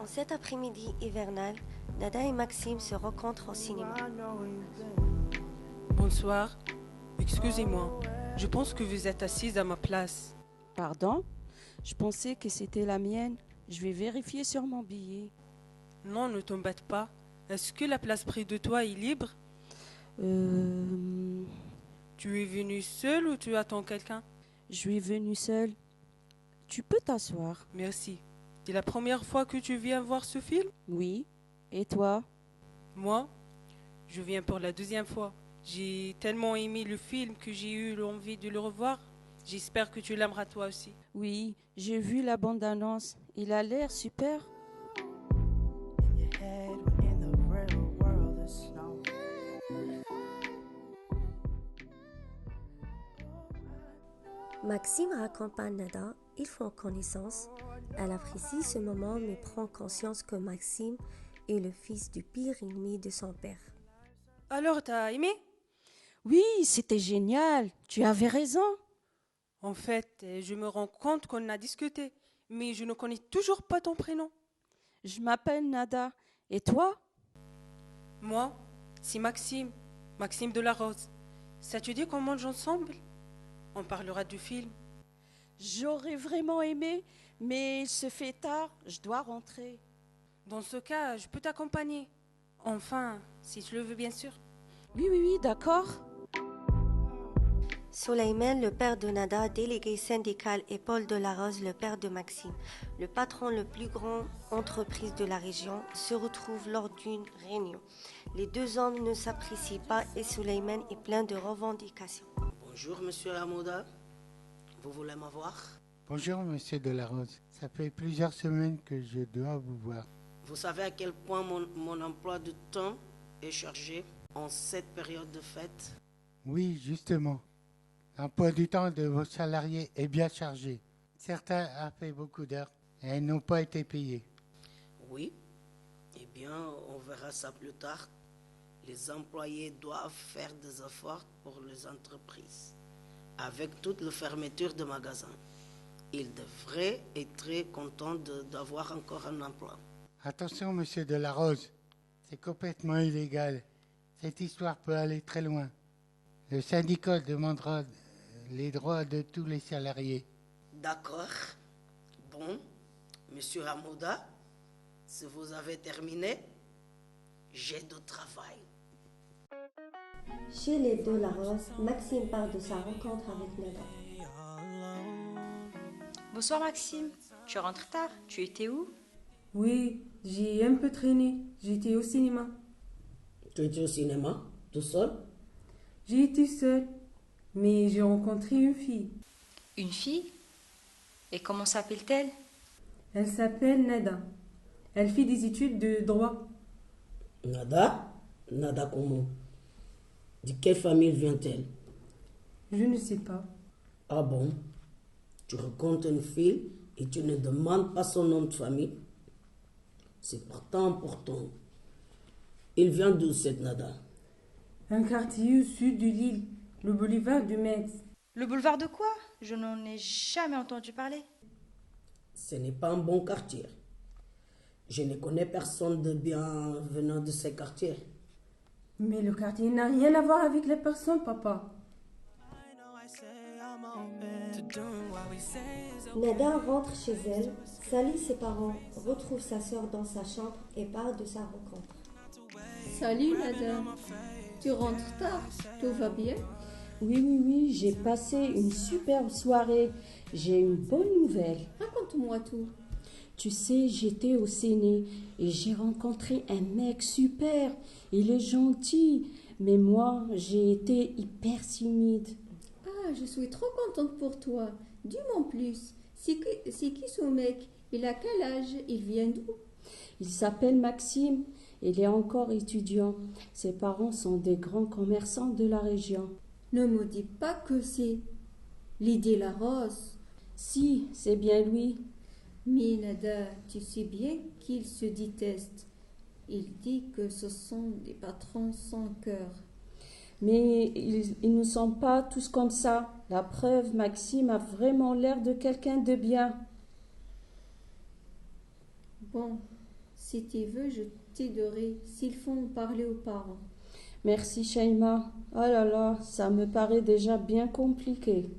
En cet après-midi hivernal, Nada et Maxime se rencontrent au cinéma. Bonsoir. Excusez-moi. Je pense que vous êtes assise à ma place. Pardon? Je pensais que c'était la mienne. Je vais vérifier sur mon billet. Non, ne t'embête pas. Est-ce que la place près de toi est libre? Tu es venue seule ou tu attends quelqu'un? Je suis venue seule. Tu peux t'asseoir? Merci. C'est la première fois que tu viens voir ce film? Oui. Et toi? Moi, je viens pour la deuxième fois. J'ai tellement aimé le film que j'ai eu l'envie de le revoir. J'espère que tu l'aimeras toi aussi. Oui, j'ai vu la bande-annonce. Il a l'air super. Maxime raccompagne Nada, ils font connaissance. Elle apprécie ce moment mais prend conscience que Maxime est le fils du pire ennemi de son père. Alors, t'as aimé? Oui, c'était génial. Tu avais raison. En fait, je me rends compte qu'on a discuté, mais je ne connais toujours pas ton prénom. Je m'appelle Nada. Et toi? Moi, c'est Maxime, Maxime de la Rose. Ça te dit qu'on mange ensemble? On parlera du film. J'aurais vraiment aimé, mais il se fait tard. Je dois rentrer. Dans ce cas, je peux t'accompagner. Enfin, si tu le veux, bien sûr. Oui, d'accord. Soleiman, le père de Nada, délégué syndical, et Paul Delarose, le père de Maxime, le patron le plus grand entreprise de la région, se retrouvent lors d'une réunion. Les deux hommes ne s'apprécient pas et Soleiman est plein de revendications. Bonjour, monsieur Hamouda. Vous voulez m'avoir? Bonjour, monsieur Delarose. Ça fait plusieurs semaines que je dois vous voir. Vous savez à quel point mon emploi de temps est chargé en cette période de fête? Oui, justement. L'emploi du temps de vos salariés est bien chargé. Certains ont fait beaucoup d'heures et n'ont pas été payés. Oui. Eh bien, on verra ça plus tard. Les employés doivent faire des efforts pour les entreprises. Avec toute la fermeture de magasins, ils devraient être très contents d'avoir encore un emploi. Attention, monsieur Delarose. C'est complètement illégal. Cette histoire peut aller très loin. Le syndicat demandera les droits de tous les salariés. D'accord. Bon, monsieur Hamouda, si vous avez terminé, j'ai du travail. Chez les Delarose, Maxime parle de sa rencontre avec Nada. Bonsoir Maxime, tu rentres tard, tu étais où? Oui, j'ai un peu traîné. J'étais au cinéma. Tu étais au cinéma, tout seul? J'ai été seule, mais j'ai rencontré une fille. Une fille? Et comment s'appelle-t-elle? Elle s'appelle Nada. Elle fait des études de droit. Nada? Nada comment? De quelle famille vient-elle? Je ne sais pas. Ah bon? Tu rencontres une fille et tu ne demandes pas son nom de famille? C'est pourtant important. Il vient d'où cette Nada? Un quartier au sud de l'île, le boulevard du Metz. Le boulevard de quoi? Je n'en ai jamais entendu parler. Ce n'est pas un bon quartier. Je ne connais personne de bien venant de ces quartiers. Mais le quartier n'a rien à voir avec les personnes, papa. Nada rentre chez elle, salue ses parents, retrouve sa sœur dans sa chambre et parle de sa rencontre. Salut Nada, tu rentres tard, tout va bien? Oui, j'ai passé une superbe soirée. J'ai une bonne nouvelle. Raconte-moi tout. Tu sais, j'étais au ciné et j'ai rencontré un mec super. Il est gentil, mais moi, j'ai été hyper timide. Ah, je suis trop contente pour toi. Dis-moi plus. C'est qui ce mec? Il a quel âge? Il vient d'où? Il s'appelle Maxime. Il est encore étudiant. Ses parents sont des grands commerçants de la région. Ne me dis pas que c'est Lydie Larose. Si, c'est bien lui. Mais Nada, tu sais bien qu'ils se détestent. Il dit que ce sont des patrons sans cœur. Mais ils ne sont pas tous comme ça. La preuve, Maxime a vraiment l'air de quelqu'un de bien. Bon, Si tu veux, je t'aiderai s'ils font parler aux parents. Merci Shaima. Oh là là, ça me paraît déjà bien compliqué.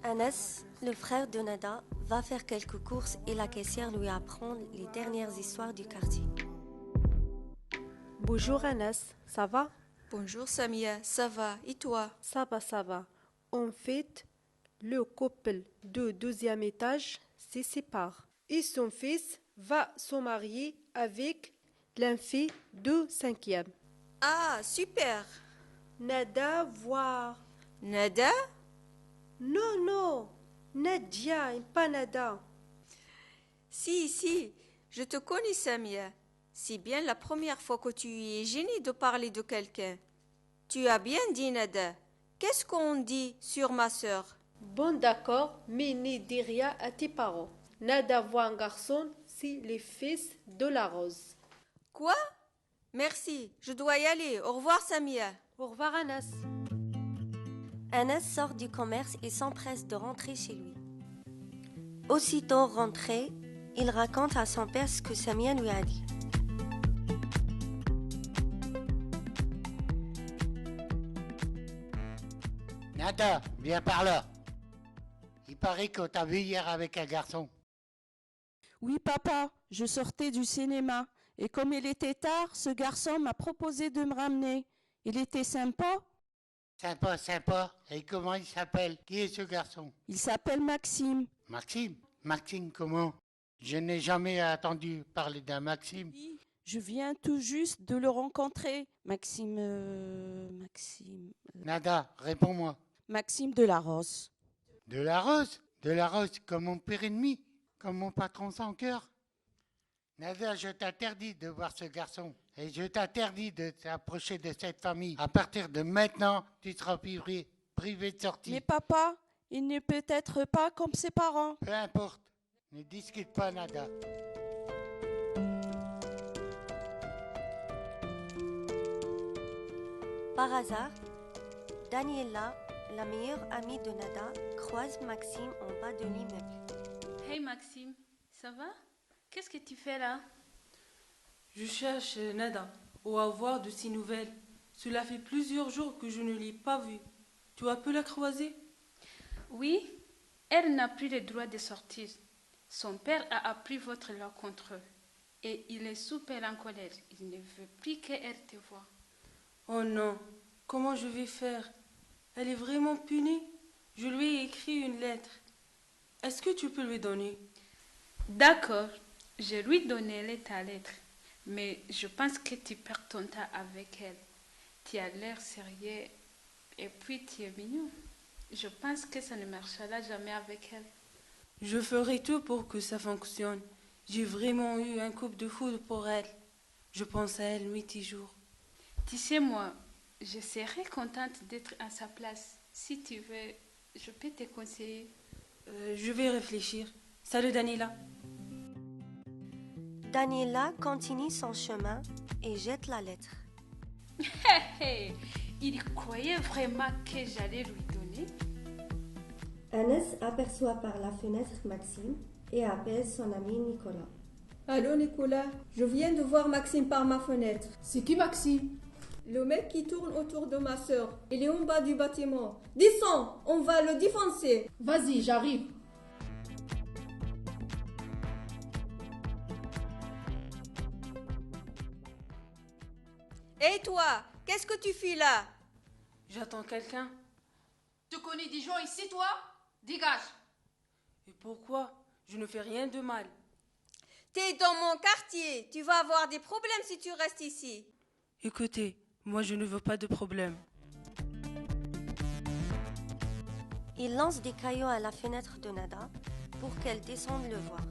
Anas, le frère de Nada, va faire quelques courses et la caissière lui apprend les dernières histoires du quartier. Bonjour Anas, ça va? Bonjour Samia, ça va, et toi? Ça va, ça va. En fait, le couple de deuxième étage se sépare et son fils va se marier avec l'infirme de cinquième. Ah, super! Nada voir. Nada? Non, non, Nadia, pas Nada. Si, je te connais Samia. C'est bien la première fois que tu es gênée de parler de quelqu'un. Tu as bien dit Nada. Qu'est-ce qu'on dit sur ma sœur? Bon d'accord, mais ne dis rien à tes parents. Nada voit un garçon, c'est le fils de la Rose. Quoi? Merci, je dois y aller. Au revoir Samia. Au revoir Anas. Anas sort du commerce et s'empresse de rentrer chez lui. Aussitôt rentré, il raconte à son père ce que Samia lui a dit. Nada, viens par là. Il paraît qu'on t'a vu hier avec un garçon. Oui, papa, je sortais du cinéma. Et comme il était tard, ce garçon m'a proposé de me ramener. Il était sympa. Sympa. Et comment il s'appelle? Qui est ce garçon? Il s'appelle Maxime. Maxime? Maxime comment? Je n'ai jamais entendu parler d'un Maxime. Je viens tout juste de le rencontrer. Maxime... Nada, réponds-moi. Maxime de la Rose. De la Rose? De la Rose comme mon pire ennemi? Comme mon patron sans cœur? Nada, je t'interdis de voir ce garçon. Et je t'interdis de t'approcher de cette famille. À partir de maintenant, tu seras privé de sortie. Mais papa, il ne peut être pas comme ses parents. Peu importe. Ne discute pas, Nada. Par hasard, Daniela, la meilleure amie de Nada, croise Maxime en bas de l'immeuble. Hey Maxime, ça va? Qu'est-ce que tu fais là? Je cherche Nada, ou avoir de ses nouvelles. Cela fait plusieurs jours que je ne l'ai pas vue. Tu as pu la croiser? Oui, elle n'a plus le droit de sortir. Son père a appris votre rencontre et il est super en colère. Il ne veut plus qu'elle te voie. Oh non, comment je vais faire? Elle est vraiment punie. Je lui ai écrit une lettre. Est-ce que tu peux lui donner? D'accord, je lui donnerai ta lettre, mais je pense que tu perds ton temps avec elle. Tu as l'air sérieux et puis tu es mignon. Je pense que ça ne marchera jamais avec elle. Je ferai tout pour que ça fonctionne. J'ai vraiment eu un coup de foudre pour elle. Je pense à elle nuit et jour. Tu sais, moi, je serais contente d'être à sa place. Si tu veux, je peux te conseiller. Je vais réfléchir. Salut Daniela. Daniela continue son chemin et jette la lettre. Il croyait vraiment que j'allais lui donner. Anas aperçoit par la fenêtre Maxime et appelle son ami Nicolas. Allô Nicolas, je viens de voir Maxime par ma fenêtre. C'est qui Maxime? Le mec qui tourne autour de ma sœur. Il est en bas du bâtiment. Descends, on va le défoncer. Vas-y, j'arrive. Et toi, qu'est-ce que tu fais là? J'attends quelqu'un. Tu connais des gens ici, toi? Dégage. Et pourquoi? Je ne fais rien de mal. T'es dans mon quartier. Tu vas avoir des problèmes si tu restes ici. Écoutez, moi je ne veux pas de problème. Il lance des cailloux à la fenêtre de Nada pour qu'elle descende le voir.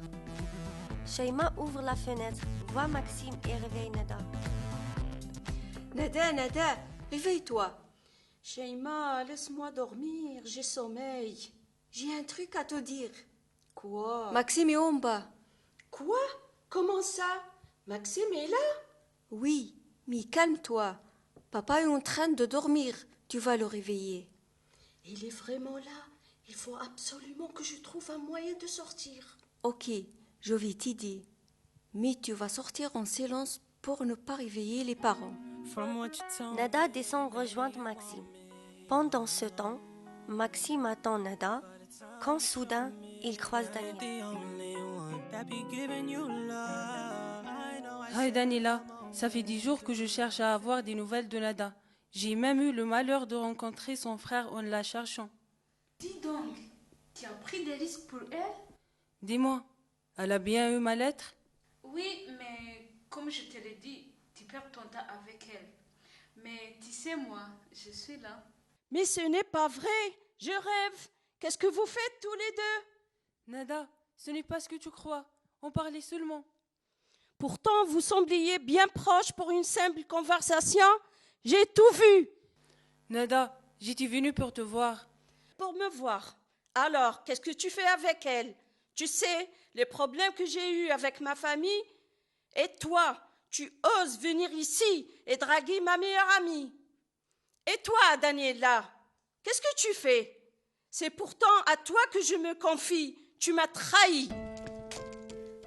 Shaima ouvre la fenêtre, voit Maxime et réveille Nada. Nada, réveille-toi. Shaima, laisse-moi dormir, j'ai sommeil. J'ai un truc à te dire. Quoi? Maxime est en bas. Quoi? Comment ça? Maxime est là? Oui, mais calme-toi. Papa est en train de dormir. Tu vas le réveiller. Il est vraiment là. Il faut absolument que je trouve un moyen de sortir. Ok, je vais t'aider. Mais tu vas sortir en silence pour ne pas réveiller les parents. Nada descend rejoindre Maxime. Pendant ce temps, Maxime attend Nada quand soudain il croise Daniel. Hi Daniela, ça fait 10 jours que je cherche à avoir des nouvelles de Nada. J'ai même eu le malheur de rencontrer son frère en la cherchant. Dis donc, tu as pris des risques pour elle? Dis-moi, elle a bien eu ma lettre? Oui, mais comme je te l'ai dit, tu perds ton temps avec elle. Mais tu sais, moi, je suis là. Mais ce n'est pas vrai. Je rêve. Qu'est-ce que vous faites tous les deux? Nada, ce n'est pas ce que tu crois. On parlait seulement. Pourtant, vous sembliez bien proches pour une simple conversation. J'ai tout vu. Nada, j'étais venue pour te voir. Pour me voir. Alors, qu'est-ce que tu fais avec elle? Tu sais, les problèmes que j'ai eus avec ma famille. Et toi, tu oses venir ici et draguer ma meilleure amie. Et toi, Daniela, qu'est-ce que tu fais? C'est pourtant à toi que je me confie. Tu m'as trahi.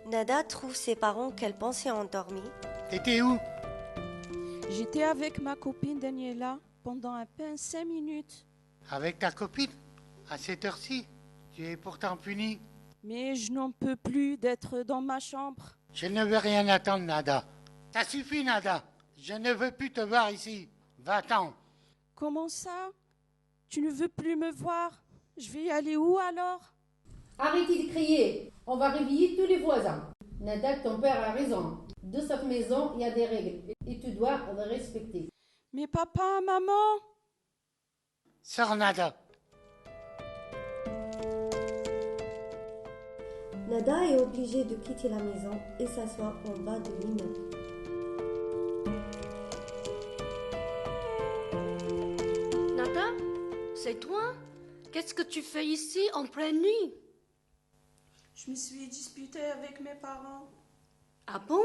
Nada trouve ses parents qu'elle pensait endormis. T'étais où? J'étais avec ma copine Daniela pendant à peine 5 minutes. Avec ta copine? À cette heure-ci? Tu es pourtant puni. Mais je n'en peux plus d'être dans ma chambre. Je ne veux rien attendre, Nada. Ça suffit, Nada. Je ne veux plus te voir ici. Va-t'en. Comment ça? Tu ne veux plus me voir? Je vais aller où alors? Arrêtez de crier. On va réveiller tous les voisins. Nada, ton père a raison. Dans cette maison, il y a des règles et tu dois les respecter. Mais papa, maman? Sors, Nada. Nada est obligée de quitter la maison et s'asseoir en bas de l'immeuble. Nada, c'est toi? Qu'est-ce que tu fais ici en pleine nuit? Je me suis disputée avec mes parents. Ah bon?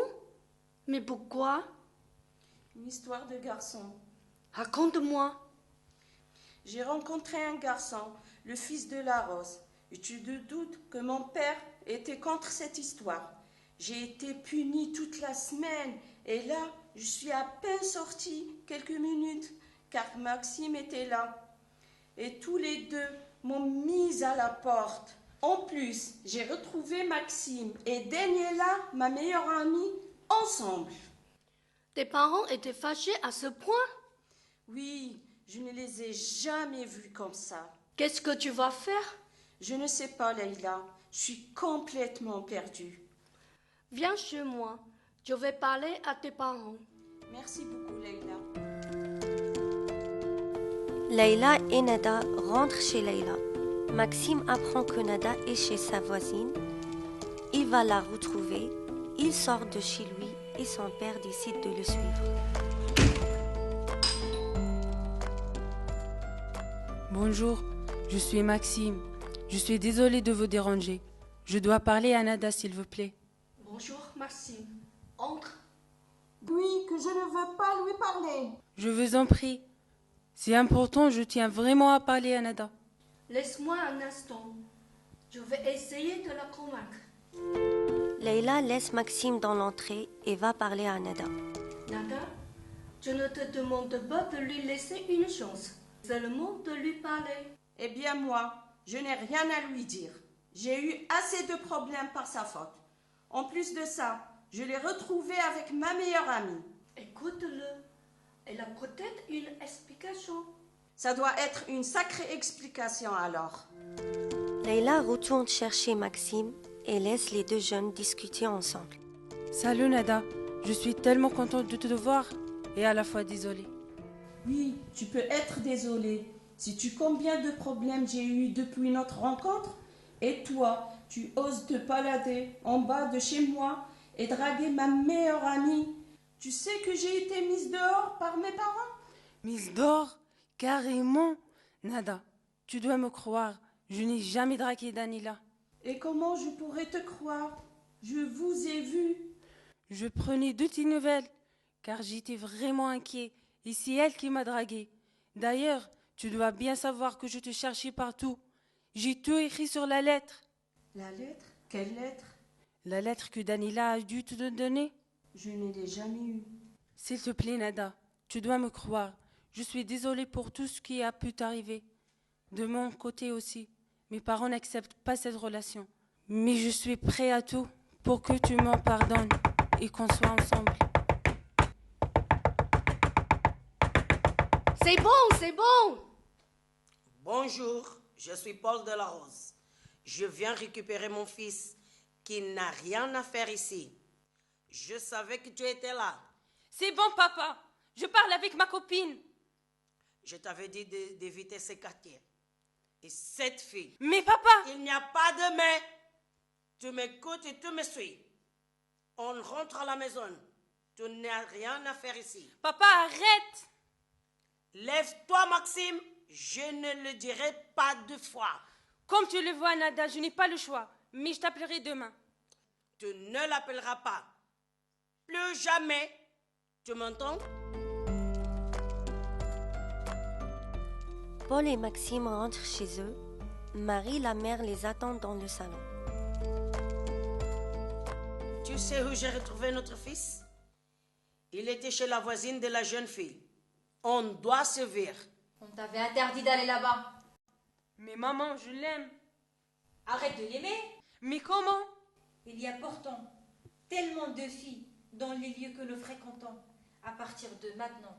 Mais pourquoi? Une histoire de garçon. Raconte-moi. J'ai rencontré un garçon, le fils de la Rose. Et tu te doutes que mon père était contre cette histoire. J'ai été punie toute la semaine et là, je suis à peine sortie quelques minutes car Maxime était là. Et tous les deux m'ont mise à la porte. En plus, j'ai retrouvé Maxime et Daniela, ma meilleure amie, ensemble. Tes parents étaient fâchés à ce point? Oui, je ne les ai jamais vus comme ça. Qu'est-ce que tu vas faire? Je ne sais pas, Leïla. Je suis complètement perdue. Viens chez moi. Je vais parler à tes parents. Merci beaucoup, Leïla. Leïla et Nada rentrent chez Leïla. Maxime apprend que Nada est chez sa voisine. Il va la retrouver. Il sort de chez lui et son père décide de le suivre. Bonjour, je suis Maxime. Je suis désolée de vous déranger. Je dois parler à Nada, s'il vous plaît. Bonjour, Maxime. Entre. Oui, que je ne veux pas lui parler. Je vous en prie. C'est important, je tiens vraiment à parler à Nada. Laisse-moi un instant. Je vais essayer de la convaincre. Leïla laisse Maxime dans l'entrée et va parler à Nada. Nada, je ne te demande pas de lui laisser une chance, seulement de lui parler. Eh bien moi, je n'ai rien à lui dire. J'ai eu assez de problèmes par sa faute. En plus de ça, je l'ai retrouvé avec ma meilleure amie. Écoute-le. Elle a peut-être une explication. Ça doit être une sacrée explication alors. Leïla retourne chercher Maxime et laisse les deux jeunes discuter ensemble. Salut Nada, je suis tellement contente de te voir et à la fois désolée. Oui, tu peux être désolée. Si tu combien de problèmes j'ai eu depuis notre rencontre, et toi, tu oses te balader en bas de chez moi et draguer ma meilleure amie. Tu sais que j'ai été mise dehors par mes parents? Mise dehors? Carrément? Nada, tu dois me croire, je n'ai jamais dragué Daniela. Et comment je pourrais te croire? Je vous ai vu. Je prenais de tes nouvelles, car j'étais vraiment inquiet, et c'est elle qui m'a dragué. D'ailleurs, tu dois bien savoir que je te cherchais partout. J'ai tout écrit sur la lettre. La lettre? Quelle lettre? La lettre que Danila a dû te donner. Je ne l'ai jamais eue. S'il te plaît, Nada, tu dois me croire. Je suis désolée pour tout ce qui a pu t'arriver. De mon côté aussi. Mes parents n'acceptent pas cette relation. Mais je suis prêt à tout pour que tu m'en pardonnes et qu'on soit ensemble. C'est bon, c'est bon. Bonjour, je suis Paul Delarose. Je viens récupérer mon fils qui n'a rien à faire ici. Je savais que tu étais là. C'est bon, papa. Je parle avec ma copine. Je t'avais dit d'éviter ces quartiers. Et cette fille. Mais papa! Il n'y a pas de mais. Tu m'écoutes et tu me suis. On rentre à la maison. Tu n'as rien à faire ici. Papa, arrête! Lève-toi, Maxime. Je ne le dirai pas 2 fois. Comme tu le vois, Nada, je n'ai pas le choix. Mais je t'appellerai demain. Tu ne l'appelleras pas. Plus jamais. Tu m'entends? Paul et Maxime rentrent chez eux. Marie, la mère, les attend dans le salon. Tu sais où j'ai retrouvé notre fils? Il était chez la voisine de la jeune fille. On doit se voir. On t'avait interdit d'aller là-bas. Mais maman, je l'aime. Arrête de l'aimer. Mais comment? Il y a pourtant tellement de filles dans les lieux que nous fréquentons. À partir de maintenant,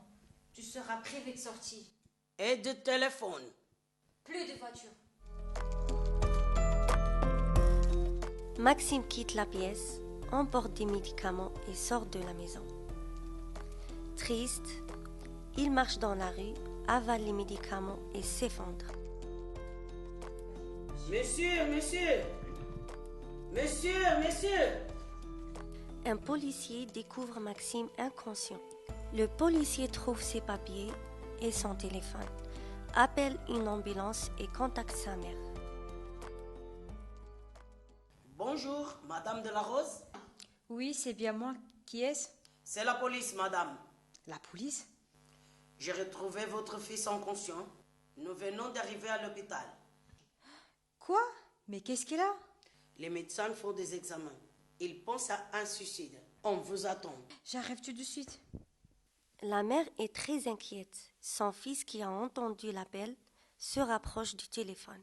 tu seras privé de sortie. Et de téléphone. Plus de voiture. Maxime quitte la pièce, emporte des médicaments et sort de la maison. Triste, il marche dans la rue, avale les médicaments et s'effondre. Monsieur, monsieur! Monsieur, monsieur! Un policier découvre Maxime inconscient. Le policier trouve ses papiers et son téléphone, appelle une ambulance et contacte sa mère. Bonjour, Madame Delarose. Oui, c'est bien moi. Qui est-ce? C'est la police, madame. La police? J'ai retrouvé votre fils inconscient. Nous venons d'arriver à l'hôpital. Quoi? Mais qu'est-ce qu'il a? Les médecins font des examens. Ils pensent à un suicide. On vous attend. J'arrive tout de suite. La mère est très inquiète. Son fils, qui a entendu l'appel, se rapproche du téléphone.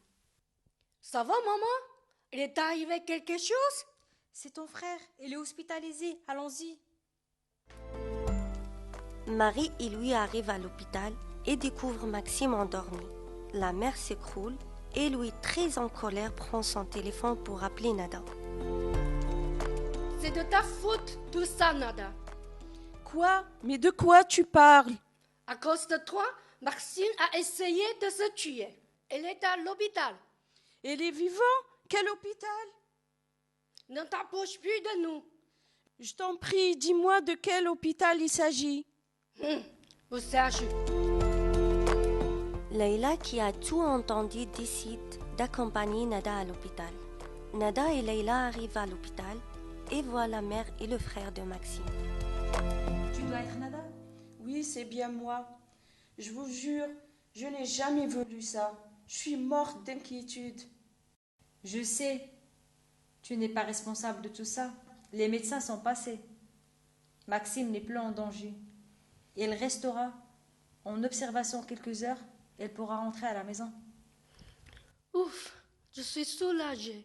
Ça va, maman? Il est arrivé quelque chose? C'est ton frère. Il est hospitalisé. Allons-y. Marie et lui arrivent à l'hôpital et découvrent Maxime endormi. La mère s'écroule et lui, très en colère, prend son téléphone pour appeler Nada. C'est de ta faute, tout ça, Nada. Quoi? Mais de quoi tu parles? À cause de toi, Maxime a essayé de se tuer. Elle est à l'hôpital. Elle est vivante? Quel hôpital? Ne t'approche plus de nous. Je t'en prie, dis-moi de quel hôpital il s'agit. Au CHU. Leïla, qui a tout entendu, décide d'accompagner Nada à l'hôpital. Nada et Leïla arrivent à l'hôpital et voient la mère et le frère de Maxime. Tu dois être Nada? Oui, c'est bien moi. Je vous jure, je n'ai jamais voulu ça. Je suis morte d'inquiétude. Je sais. Tu n'es pas responsable de tout ça. Les médecins sont passés. Maxime n'est plus en danger. Il restera en observation quelques heures. Elle pourra rentrer à la maison. Ouf, je suis soulagée.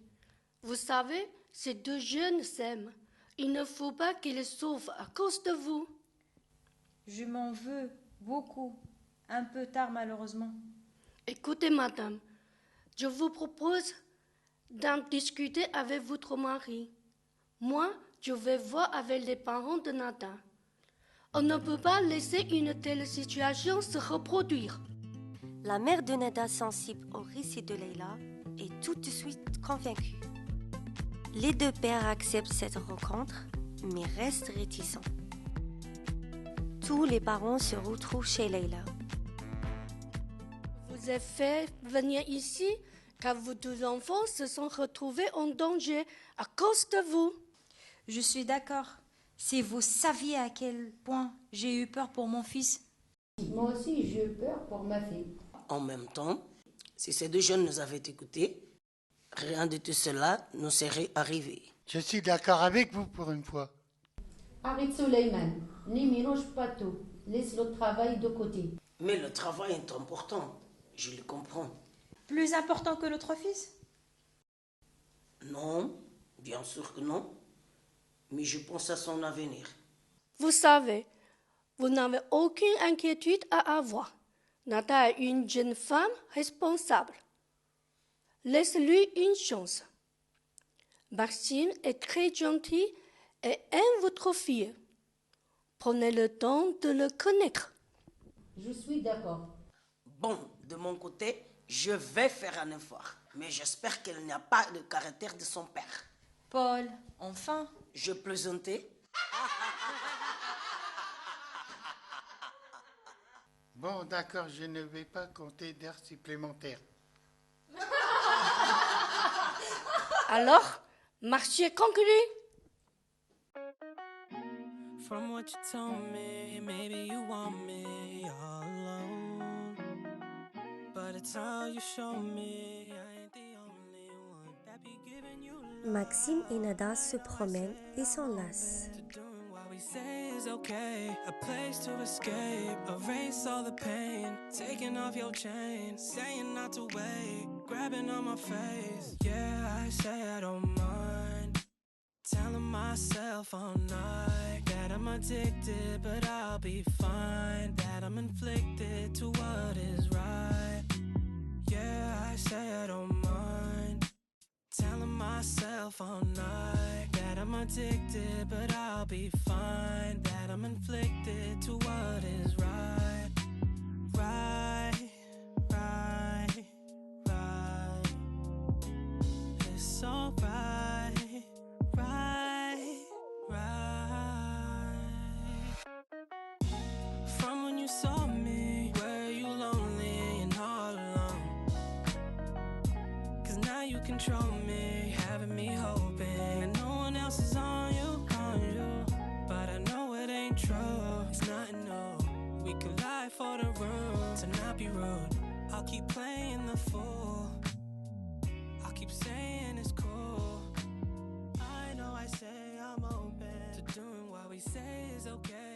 Vous savez, ces 2 jeunes s'aiment. Il ne faut pas qu'ils souffrent à cause de vous. Je m'en veux beaucoup. Un peu tard, malheureusement. Écoutez, madame, je vous propose d'en discuter avec votre mari. Moi, je vais voir avec les parents de Nada. On ne peut pas laisser une telle situation se reproduire. La mère de Nada, sensible au récit de Leïla, est tout de suite convaincue. Les 2 pères acceptent cette rencontre, mais restent réticents. Tous les parents se retrouvent chez Leïla. Vous avez fait venir ici car vos 2 enfants se sont retrouvés en danger à cause de vous. Je suis d'accord. Si vous saviez à quel point j'ai eu peur pour mon fils. Moi aussi, j'ai eu peur pour ma fille. En même temps, si ces 2 jeunes nous avaient écoutés, Rien de tout cela ne serait arrivé. Je suis d'accord avec vous pour une fois. Arrête Suleiman, ne mélange pas tout. Laisse le travail de côté. Mais le travail est important, je le comprends. Plus important que notre fils? Non, bien sûr que non. Mais je pense à son avenir. Vous savez, vous n'avez aucune inquiétude à avoir. Nada est une jeune femme responsable. Laisse-lui une chance. Maxime est très gentil et aime votre fille. Prenez le temps de le connaître. Je suis d'accord. Bon, de mon côté, je vais faire un effort. Mais j'espère qu'elle n'a pas le caractère de son père. Paul, enfin. Je plaisantais. Bon, d'accord, je ne vais pas compter d'heures supplémentaires. Alors, marché est conclu. From what you told me, maybe you want me all alone. But it's all you show me. I ain't the only one that be giving you love. Maxime et Nada se promènent et s'enlacent. What we say is okay, a place to escape, erase all the pain, taking off your chain, saying not to wait, grabbing on my face. Yeah, I say I don't mind, telling myself all night that I'm addicted, but I'll be fine, that I'm inflicted to what is right. Yeah, I say I don't mind, telling myself all night that I'm addicted, but I'll be fine, that I'm inflicted to what is right. Right, right, right. It's alright, right, right. From when you saw me, were you lonely and all alone? 'Cause now you control me, having me hoping and no one else is on you. But I know it ain't true, it's nothing new. We could lie for the room, to not be rude. I'll keep playing the fool, I'll keep saying it's cool. I know I say I'm open to doing what we say is okay.